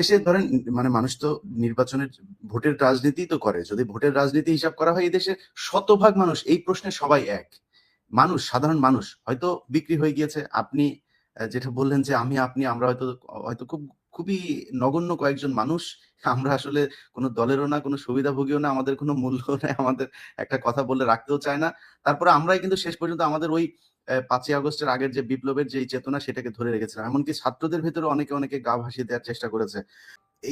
দেশে ধরেন মানে মানুষ তো নির্বাচনের ভোটের রাজনীতি তো করে। যদি ভোটের রাজনীতি হিসাব করা হয় এই দেশের শতভাগ মানুষ এই প্রশ্নে সবাই এক। মানুষ, সাধারণ মানুষ হয়তো বিক্রি হয়ে গিয়েছে। আপনি যেটা বললেন যে আমি, আপনি, আমরা হয়তো হয়তো খুবই নগণ্য কয়েকজন মানুষ। আমরা আসলে কোন দলেরও না, কোন সুবিধাভোগীও না, আমাদের কোন মূল্য নাই, আমাদের একটা কথা বললে রাখতেও চায় না। তারপরে আমরাই কিন্তু শেষ পর্যন্ত আমাদের ওই ৫ই আগস্টের আগের যে বিপ্লবের যেই চেতনা সেটাকে ধরে রেখেছিলাম। এমনকি ছাত্রদের ভেতরে অনেকে গা ভাসিয়ে দেওয়ার চেষ্টা করেছে।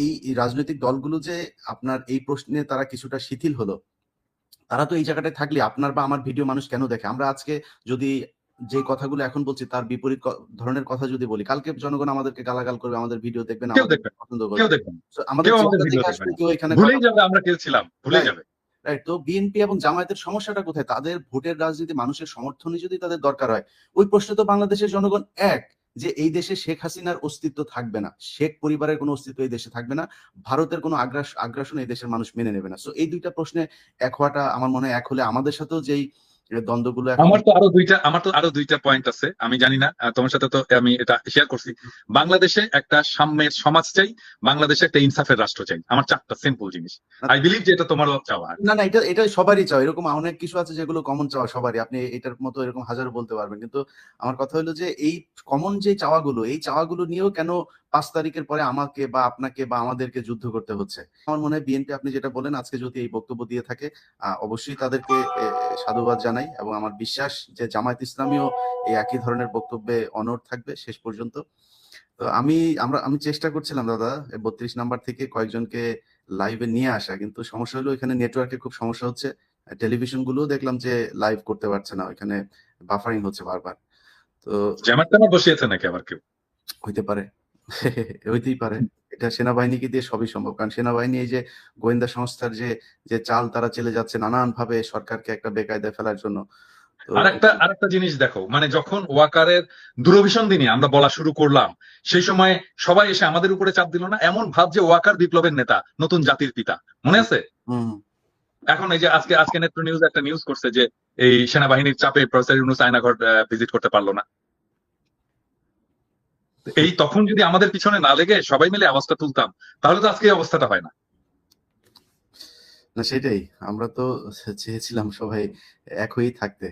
এই রাজনৈতিক দলগুলো যে আপনার এই প্রশ্নে তারা কিছুটা শিথিল হলো, তারা তো এই জায়গাটায় থাকলে আপনার বা আমার ভিডিও মানুষ কেন দেখে? আমরা আজকে যদি যে কথাগুলো এখন বলছি তার বিপরীত ধরনের কথা যদি বলি, কালকে জনগণ আমাদেরকে গালাগাল করবে, আমাদের ভিডিও দেখবে না, কেউ আমাদের দেখবে, পছন্দ কেউ করবে। দেখবে না, সো আমাদের কেউ আমাদের চেহারা ভিডিও দেখে দেখবে আসলে না, কেউ এখানে কথা ভুলেই যাবে আমরা কে ছিলাম, ভুলেই রাইট, যাবে। রাইট। তো বিএনপি এবং জামায়াতের সমস্যাটা কোথায়? তাদের ভোটের রাজনীতি মানুষের সমর্থনই যদি তাদের দরকার হয়, ওই প্রশ্নে তো বাংলাদেশের জনগণ এক, যে এই দেশে শেখ হাসিনার অস্তিত্ব থাকবে না। শেখ পরিবারের কোনো অস্তিত্ব এই দেশে থাকবে না। ভারতের কোনো আগ্রাসন এই দেশের মানুষ মেনে নেবে না। সো এই ২ টা প্রশ্নে এক হওয়াটা আমার মনে হয় এক হলে আমাদের সাথেও যেই দ্বন্দ্বগুলো এখন আমার তো আরো দুইটা পয়েন্ট আছে। আমি জানি না, তোমার সাথে তো আমি এটা শেয়ার করছি। বাংলাদেশে একটা সাম্যের সমাজ চাই, বাংলাদেশে একটা ইনসাফের রাষ্ট্র চাই। আমার 4টা সিম্পল জিনিস। আই বিলিভ যে এটা তোমারও চাওয়া। না, না, এটা সবারই চাওয়া। এরকম অনেক কিছু আছে যেগুলো কমন চাওয়া সবারই। আপনি এটার মতো এরকম হাজারো বলতে পারবেন। কিন্তু আমার কথা হলো যে এই কমন যে চাওয়াগুলো, এই চাওয়াগুলো নিয়েও কেন ৫ তারিখের পরে আমাকে বা আপনাকে বা আমাদেরকে যুদ্ধ করতে হচ্ছে? আমার মনে হয় বিএনপি আপনি যেটা বললেন আজকে যদি এই বক্তব্য দিয়ে থাকে অবশ্যই তাদেরকে সাধুবাদ জানাই এবং আমার বিশ্বাস যে জামায়াত ইসলামীও এই একই ধরনের বক্তব্যে অনড় থাকবে শেষ পর্যন্ত। তো আমি চেষ্টা করছিলাম দাদা ৩২ নাম্বার থেকে কয়েকজনকে লাইভে নিয়ে আসা, কিন্তু সমস্যা হলো এখানে নেটওয়ার্কের খুব সমস্যা হচ্ছে। টেলিভিশন গুলোও দেখলাম যে লাইভ করতে পারছে না, ওইখানে বাফারিং হচ্ছে বারবার। তো জ্যামার ট্যামার বসিয়েছে নাকি আবার কেউ? হইতে পারে, হইতেই পারে। এটা সেনাবাহিনীকে দিয়ে সবই সম্ভব, কারণ সেনাবাহিনী এই যে গোয়েন্দা সংস্থার যে যে চাল তারা চেলে যাচ্ছে নানান ভাবে সরকারকে একটা বেকায়দায় ফেলার জন্য। তো আরেকটা জিনিস দেখো, মানে যখন ওয়াকারের দূরভিসন দিনে আমরা বলা শুরু করলাম, সেই সময় সবাই এসে আমাদের উপরে চাপ দিল না? এমন ভাব যে ওয়াকার বিপ্লবের নেতা, নতুন জাতির পিতা, মনে আছে? হুম, এখন এই যে আজকে নেত্র নিউজ একটা নিউজ করছে যে এই সেনাবাহিনীর চাপে প্রফেসর ইউনূস আয়নাঘর ভিজিট করতে পারলো না। এই তখন যদি আমাদের পিছনে না লেগে সবাই মিলে আওয়াজটা তুলতাম, তাহলে তো আজকে এই অবস্থাটা হয় না। না সেটাই। আমরা তো চেয়েছিলাম সবাই এক হয়েই থাকতে।